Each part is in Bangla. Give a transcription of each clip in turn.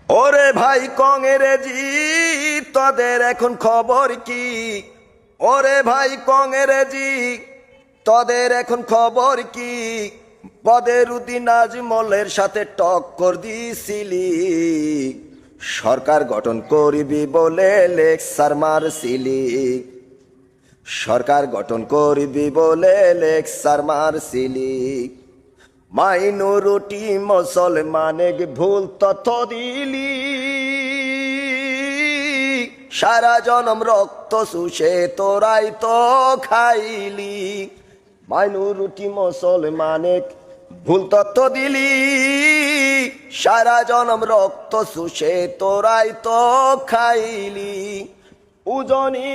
ওরে ভাই কংগ্রেজি তোদের এখন খবর কি? ওরে ভাই কংগ্রেজি তোদের এখন খবর কি? বদরুদ্দিন আজমলের সাথে টক্কর দিছিলি, সরকার গঠন করবি বলে লেকচার মারছিলি। সরকার গঠন করবি বলে লেকচার মারছিলি। মাইনরিটি মুসলমানে ভুল তথ্য দিলি, সারা জনম রক্ত শুষে তোরাই তো খাইলি। মাইনরিটি মুসলমানে ভুল তথ্য দিলি, সারা জনম রক্ত শুষে তোরাই তো খাইলি। উজনি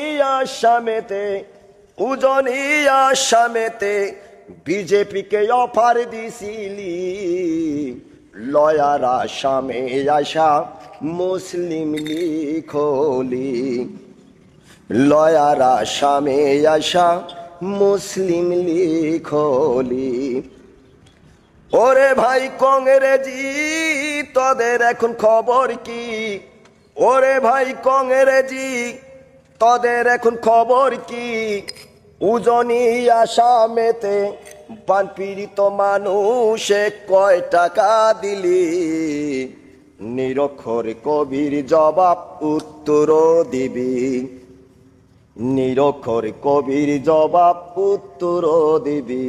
আসামেতে বিজেপিকে অফার দিছিলি, লয়ার আসামে আসা মুসলিম লিখলি। লয়ার আসামে আসা মুসলিম লিখলি। ওরে ভাই কংগ্রেজি তোদের এখন খবর কি? ওরে ভাই কংগ্রেজি তোদের এখন খবর কি? উজনি আসামেতে বানপীড়িত মানুষে কয় টাকা দিলি? নিরক্ষর কবির জবাব উত্তর দিবি। নিরক্ষর কবির জবাব উত্তর দিবি।